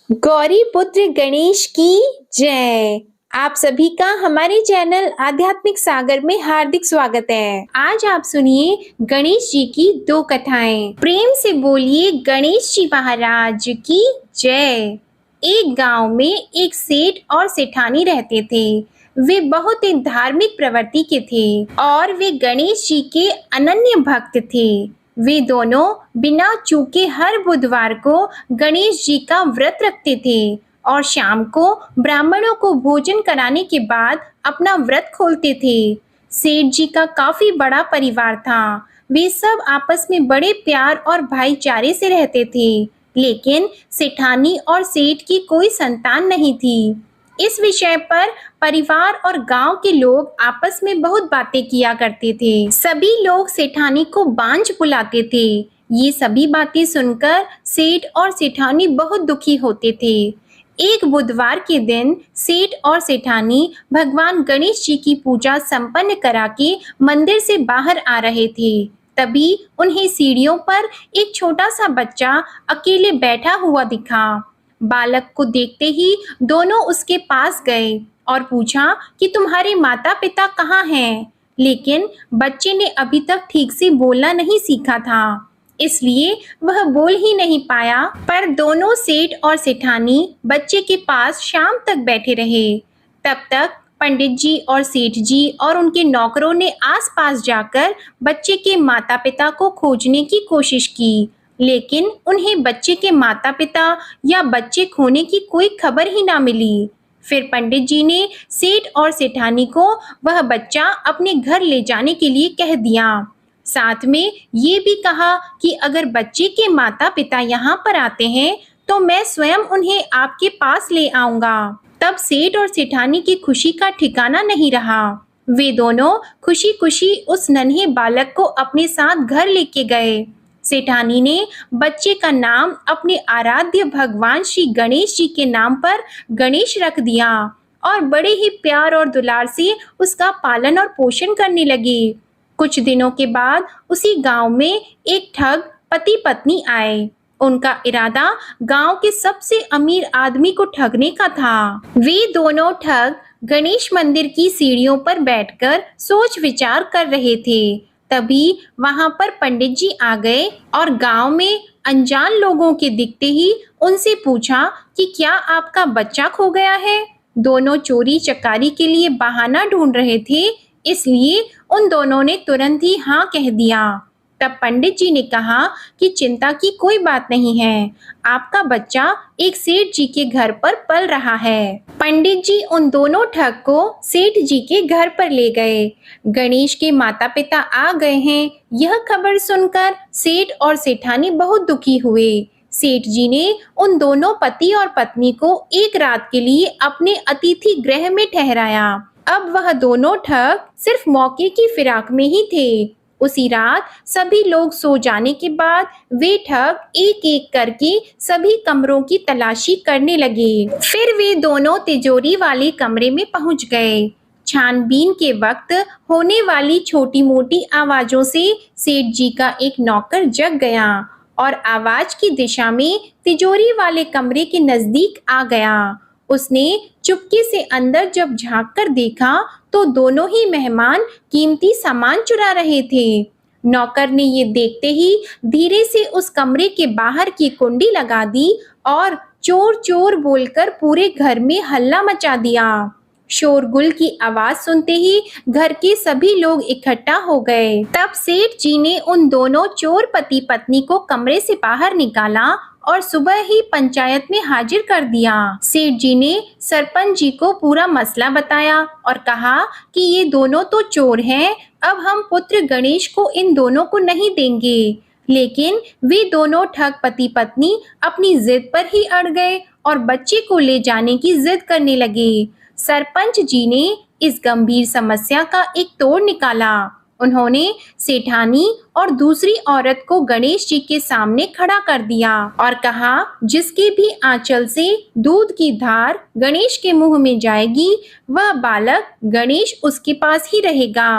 गौरी पुत्र गणेश की जय। आप सभी का हमारे चैनल आध्यात्मिक सागर में हार्दिक स्वागत है। आज आप सुनिए गणेश जी की दो कथाएं। प्रेम से बोलिए गणेश जी महाराज की जय। एक गांव में एक सेठ और सेठानी रहते थे। वे बहुत ही धार्मिक प्रवृत्ति के थे और वे गणेश जी के अनन्य भक्त थे। वे दोनों बिना चूके हर बुधवार को गणेश जी का व्रत रखते थे और शाम को ब्राह्मणों को भोजन कराने के बाद अपना व्रत खोलते थे। सेठ जी का काफी बड़ा परिवार था। वे सब आपस में बड़े प्यार और भाईचारे से रहते थे, लेकिन सेठानी और सेठ की कोई संतान नहीं थी। इस विषय पर परिवार और गांव के लोग आपस में बहुत बातें किया करते थे। सभी लोग सेठानी को बांझ बुलाते थे। ये सभी बातें सुनकर सेठ और सेठानी बहुत दुखी होते थे। एक बुधवार के दिन सेठ और सेठानी भगवान गणेश जी की पूजा संपन्न करा के मंदिर से बाहर आ रहे थे। तभी उन्हें सीढ़ियों पर एक छोटा सा बच्चा अकेले बैठा हुआ दिखा। बालक को देखते ही दोनों उसके पास गए और पूछा कि तुम्हारे माता पिता कहाँ हैं? लेकिन बच्चे ने अभी तक ठीक से बोलना नहीं सीखा था, इसलिए वह बोल ही नहीं पाया। पर दोनों सेठ और सेठानी बच्चे के पास शाम तक बैठे रहे। तब तक पंडित जी और सेठ जी और उनके नौकरों ने आसपास जाकर बच्चे के माता पिता को खोजने की कोशिश की, लेकिन उन्हें बच्चे के माता पिता या बच्चे खोने की कोई खबर ही ना मिली। फिर पंडित जी ने सेठ और सेठानी को वह बच्चा अपने घर ले जाने के लिए कह दिया। साथ में ये भी कहा कि अगर बच्चे के माता पिता यहाँ पर आते हैं तो मैं स्वयं उन्हें आपके पास ले आऊंगा। तब सेठ और सेठानी की खुशी का ठिकाना नहीं रहा। वे दोनों खुशी खुशी उस नन्हे बालक को अपने साथ घर लेके गए। सेठानी ने बच्चे का नाम अपने आराध्य भगवान श्री गणेश जी के नाम पर गणेश रख दिया और बड़े ही प्यार और दुलार से उसका पालन और पोषण करने लगे। कुछ दिनों के बाद उसी गांव में एक ठग पति पत्नी आए। उनका इरादा गांव के सबसे अमीर आदमी को ठगने का था। वे दोनों ठग गणेश मंदिर की सीढ़ियों पर बैठकर सोच विचार कर रहे थे। तभी वहां पर पंडित जी आ गए और गांव में अनजान लोगों के दिखते ही उनसे पूछा कि क्या आपका बच्चा खो गया है? दोनों चोरी चकारी के लिए बहाना ढूंढ रहे थे, इसलिए उन दोनों ने तुरंत ही हाँ कह दिया। तब पंडित जी ने कहा कि चिंता की कोई बात नहीं है, आपका बच्चा एक सेठ जी के घर पर पल रहा है। पंडित जी उन दोनों ठग को सेठ जी के घर पर ले गए। गणेश के माता पिता आ गए हैं, यह खबर सुनकर सेठ और सेठानी बहुत दुखी हुए। सेठ जी ने उन दोनों पति और पत्नी को एक रात के लिए अपने अतिथि गृह में ठहराया। अब वह दोनों ठग सिर्फ मौके की फिराक में ही थे। उसी रात सभी लोग सो जाने के बाद वे ठग एक एक करके सभी कमरों की तलाशी करने लगे। फिर वे दोनों तिजोरी वाले कमरे में पहुंच गए। छानबीन के वक्त होने वाली छोटी मोटी आवाजों से सेठ जी का एक नौकर जग गया और आवाज की दिशा में तिजोरी वाले कमरे के नजदीक आ गया। उसने चुपके से अंदर जब झांक कर देखा तो दोनों ही मेहमान कीमती सामान चुरा रहे थे। नौकर ने ये देखते ही धीरे से उस कमरे के बाहर की कुंडी लगा दी और चोर चोर बोलकर पूरे घर में हल्ला मचा दिया। शोरगुल की आवाज सुनते ही घर के सभी लोग इकट्ठा हो गए। तब सेठ जी ने उन दोनों चोर पति पत्नी को कमरे से बाहर निकाला और सुबह ही पंचायत में हाजिर कर दिया। सेठ जी ने सरपंच जी को पूरा मसला बताया और कहा कि ये दोनों तो चोर हैं, अब हम पुत्र गणेश को इन दोनों को नहीं देंगे। लेकिन वे दोनों ठग पति पत्नी अपनी जिद पर ही अड़ गए और बच्चे को ले जाने की जिद करने लगे। सरपंच जी ने इस गंभीर समस्या का एक तोड़ निकाला। उन्होंने सेठानी और दूसरी औरत को गणेश जी के सामने खड़ा कर दिया और कहा, जिसके भी आंचल से दूध की धार गणेश के मुंह में जाएगी, वह बालक गणेश उसके पास ही रहेगा।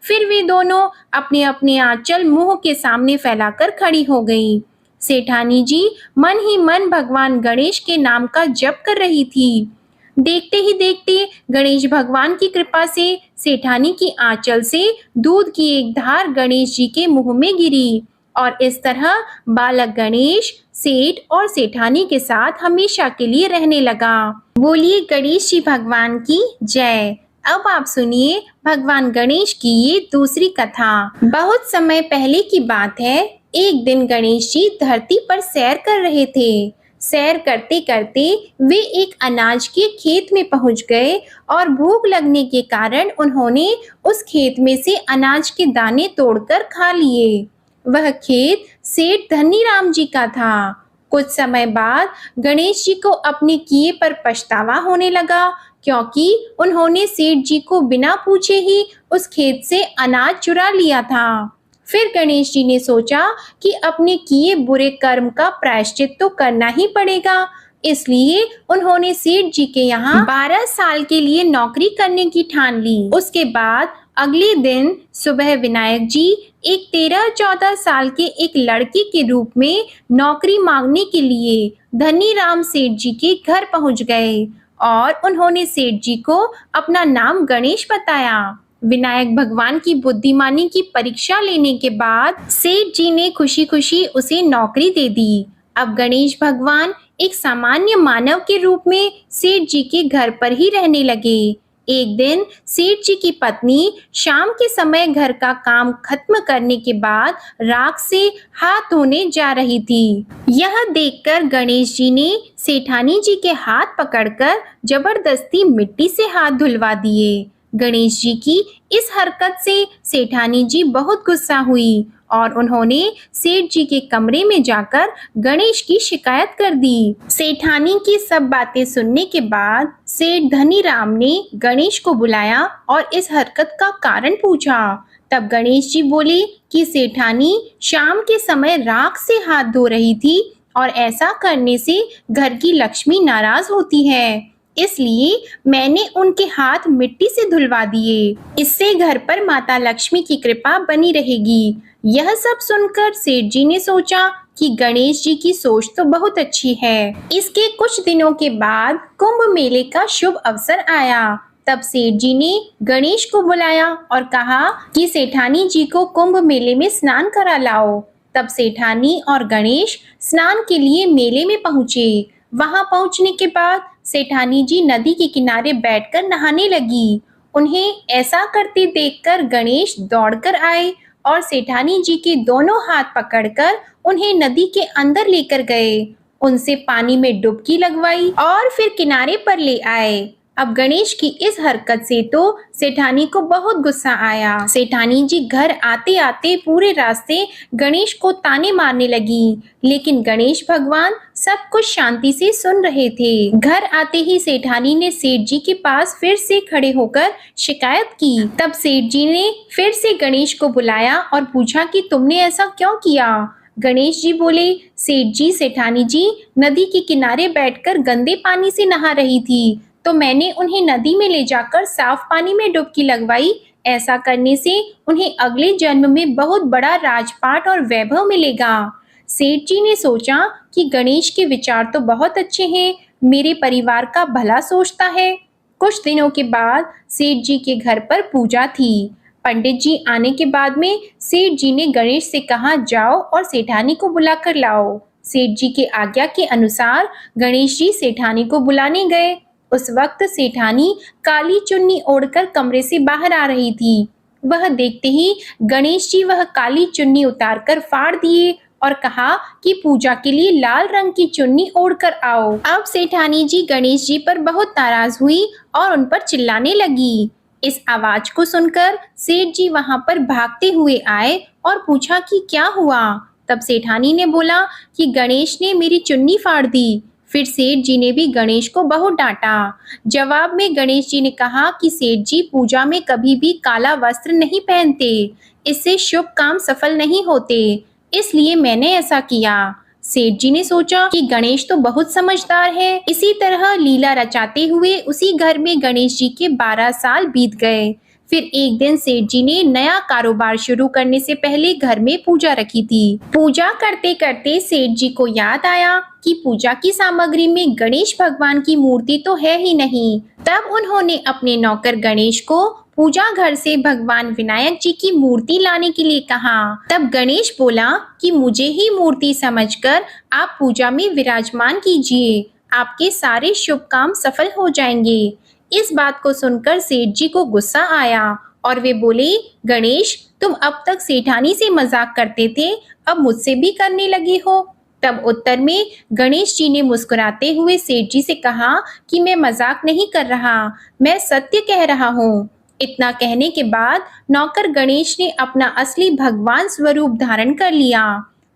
फिर वे दोनों अपने अपने आंचल मुंह के सामने फैलाकर खड़ी हो गईं। सेठानी जी मन ही मन भगवान गणेश के नाम का जप कर रही थी। देखते ही देखते गणेश भगवान की कृपा से सेठानी की आंचल से दूध की एक धार गणेश जी के मुंह में गिरी और इस तरह बालक गणेश सेठ और सेठानी के साथ हमेशा के लिए रहने लगा। बोलिए गणेश जी भगवान की जय। अब आप सुनिए भगवान गणेश की ये दूसरी कथा। बहुत समय पहले की बात है। एक दिन गणेश जी धरती पर सैर कर रहे थे। सैर करते करते वे एक अनाज के खेत में पहुंच गए और भूख लगने के कारण उन्होंने उस खेत में से अनाज के दाने तोड़कर खा लिए। वह खेत सेठ धनीराम जी का था। कुछ समय बाद गणेश जी को अपने किए पर पछतावा होने लगा, क्योंकि उन्होंने सेठ जी को बिना पूछे ही उस खेत से अनाज चुरा लिया था। फिर गणेश जी ने सोचा कि अपने किए बुरे कर्म का प्रायश्चित तो करना ही पड़ेगा, इसलिए उन्होंने सेठ जी के यहाँ 12 साल के लिए नौकरी करने की ठान ली। उसके बाद अगले दिन सुबह विनायक जी एक 13-14 साल के एक लड़के के रूप में नौकरी मांगने के लिए धनीराम सेठ जी के घर पहुंच गए और उन्होंने सेठ जी को अपना नाम गणेश बताया। विनायक भगवान की बुद्धिमानी की परीक्षा लेने के बाद सेठ जी ने खुशी खुशी उसे नौकरी दे दी। अब गणेश भगवान एक सामान्य मानव के रूप में सेठ जी के घर पर ही रहने लगे। एक दिन सेठ जी की पत्नी शाम के समय घर का काम खत्म करने के बाद राख से हाथ धोने जा रही थी। यह देखकर गणेश जी ने सेठानी जी के हाथ पकड़कर जबरदस्ती मिट्टी से हाथ धुलवा दिए। गणेश जी की इस हरकत से सेठानी जी बहुत गुस्सा हुई और उन्होंने सेठ जी के कमरे में जाकर गणेश की शिकायत कर दी। सेठानी की सब बातें सुनने के बाद सेठ धनीराम ने गणेश को बुलाया और इस हरकत का कारण पूछा। तब गणेश जी बोले कि सेठानी शाम के समय राख से हाथ धो रही थी और ऐसा करने से घर की लक्ष्मी नाराज होती है, इसलिए मैंने उनके हाथ मिट्टी से धुलवा दिए। इससे घर पर माता लक्ष्मी की कृपा बनी रहेगी। यह सब सुनकर सेठ जी ने सोचा कि गणेश जी की सोच तो बहुत अच्छी है। इसके कुछ दिनों के बाद कुंभ मेले का शुभ अवसर आया। तब सेठ जी ने गणेश को बुलाया और कहा कि सेठानी जी को कुंभ मेले में स्नान करा लाओ। तब सेठानी और गणेश स्नान के लिए मेले में पहुंचे। वहां पहुंचने के बाद सेठानी जी नदी के किनारे बैठकर नहाने लगी। उन्हें ऐसा करते देखकर गणेश दौड़कर आए और सेठानी जी के दोनों हाथ पकड़कर उन्हें नदी के अंदर लेकर गए, उनसे पानी में डुबकी लगवाई और फिर किनारे पर ले आए। अब गणेश की इस हरकत से तो सेठानी को बहुत गुस्सा आया। सेठानी जी घर आते आते पूरे रास्ते गणेश को ताने मारने लगी, लेकिन गणेश भगवान सब कुछ शांति से सुन रहे थे। घर आते ही सेठानी ने सेठ जी के पास फिर से खड़े होकर शिकायत की। तब सेठ जी ने फिर से गणेश को बुलाया और पूछा कि तुमने ऐसा क्यों किया। गणेश जी बोले, सेठ जी सेठानी जी नदी के किनारे बैठकर गंदे पानी से नहा रही थी, तो मैंने उन्हें नदी में ले जाकर साफ पानी में डुबकी लगवाई। ऐसा करने से उन्हें अगले जन्म में बहुत बड़ा राजपाट और वैभव मिलेगा। सेठ जी ने सोचा कि गणेश के विचार तो बहुत अच्छे हैं, मेरे परिवार का भला सोचता है। कुछ दिनों के बाद सेठ जी के घर पर पूजा थी। पंडित जी आने के बाद में सेठ जी ने गणेश से कहा, जाओ और सेठानी को बुलाकर लाओ। सेठ जी के आज्ञा के अनुसार गणेश जी सेठानी को बुलाने गए। उस वक्त सेठानी काली चुन्नी ओढ़कर कमरे से बाहर आ रही थी। वह देखते ही गणेश जी वह काली चुन्नी उतारकर फाड़ दिए और कहा कि पूजा के लिए लाल रंग की चुन्नी ओढ़कर आओ। अब सेठानी जी गणेश जी पर बहुत नाराज हुई और उन पर चिल्लाने लगी। इस आवाज को सुनकर सेठ जी वहां पर भागते हुए आए और पूछा कि क्या हुआ। तब सेठानी ने बोला कि गणेश ने मेरी चुन्नी फाड़ दी। फिर सेठ जी ने भी गणेश को बहुत डांटा। जवाब में गणेश जी ने कहा कि सेठ जी पूजा में कभी भी काला वस्त्र नहीं पहनते, इससे शुभ काम सफल नहीं होते, इसलिए मैंने ऐसा किया। सेठ जी ने सोचा कि गणेश तो बहुत समझदार है। इसी तरह लीला रचाते हुए उसी घर में गणेश जी के 12 साल बीत गए। फिर एक दिन सेठ जी ने नया कारोबार शुरू करने से पहले घर में पूजा रखी थी। पूजा करते करते सेठ जी को याद आया कि पूजा की सामग्री में गणेश भगवान की मूर्ति तो है ही नहीं। तब उन्होंने अपने नौकर गणेश को पूजा घर से भगवान विनायक जी की मूर्ति लाने के लिए कहा। तब गणेश बोला कि मुझे ही मूर्ति समझकर आप पूजा में विराजमान कीजिए, आपके सारे शुभ काम सफल हो जाएंगे। इस बात को सुनकर सेठ जी को गुस्सा आया और वे बोले, गणेश, तुम अब तक सेठानी से मजाक करते थे, अब मुझसे भी करने लगे हो। तब उत्तर में गणेश जी ने मुस्कुराते हुए सेठ जी से कहा कि मैं मजाक नहीं कर रहा, मैं सत्य कह रहा हूँ। इतना कहने के बाद नौकर गणेश ने अपना असली भगवान स्वरूप धारण कर लिया।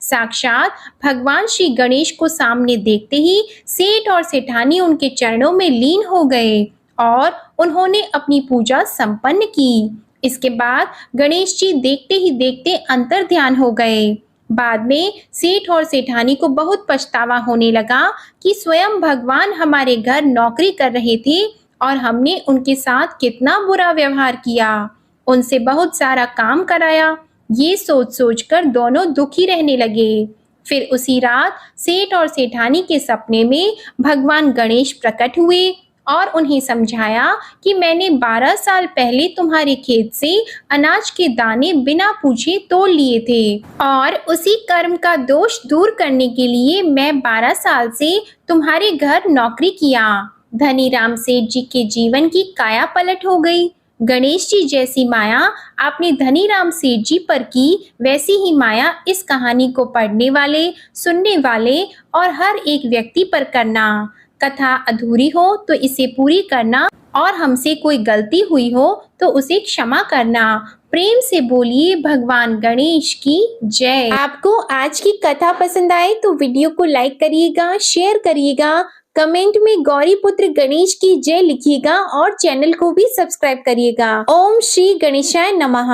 साक्षात भगवान श्री गणेश को सामने देखते ही सेठ और सेठानी उनके चरणों में लीन हो गए और उन्होंने अपनी पूजा संपन्न की। इसके बाद गणेश जी देखते ही देखते अंतर ध्यान हो गए। बाद में सेठ और सेठानी को बहुत पछतावा होने लगा कि स्वयं भगवान हमारे घर नौकरी कर रहे थे और हमने उनके साथ कितना बुरा व्यवहार किया, उनसे बहुत सारा काम कराया। ये सोच सोचकर दोनों दुखी रहने लगे। फिर उसी रात सेठ और सेठानी के सपने में भगवान गणेश प्रकट हुए और उन्हें समझाया कि मैंने 12 साल पहले तुम्हारे खेत से अनाज के दाने बिना पूछे तोड़ लिए थे और उसी कर्म का दोष दूर करने के लिए मैं 12 साल से तुम्हारे घर नौकरी किया। धनीराम सेठ जी के जीवन की काया पलट हो गई। गणेश जी जैसी माया आपने धनीराम सेठ जी पर की, वैसी ही माया इस कहानी को पढ़ने वाले, सुनने वाले और हर एक व्यक्ति पर करना। कथा अधूरी हो तो इसे पूरी करना और हमसे कोई गलती हुई हो तो उसे क्षमा करना। प्रेम से बोलिए भगवान गणेश की जय। आपको आज की कथा पसंद आए तो वीडियो को लाइक करिएगा, शेयर करिएगा, कमेंट में गौरी पुत्र गणेश की जय लिखिएगा और चैनल को भी सब्सक्राइब करिएगा। ओम श्री गणेशाय नमः।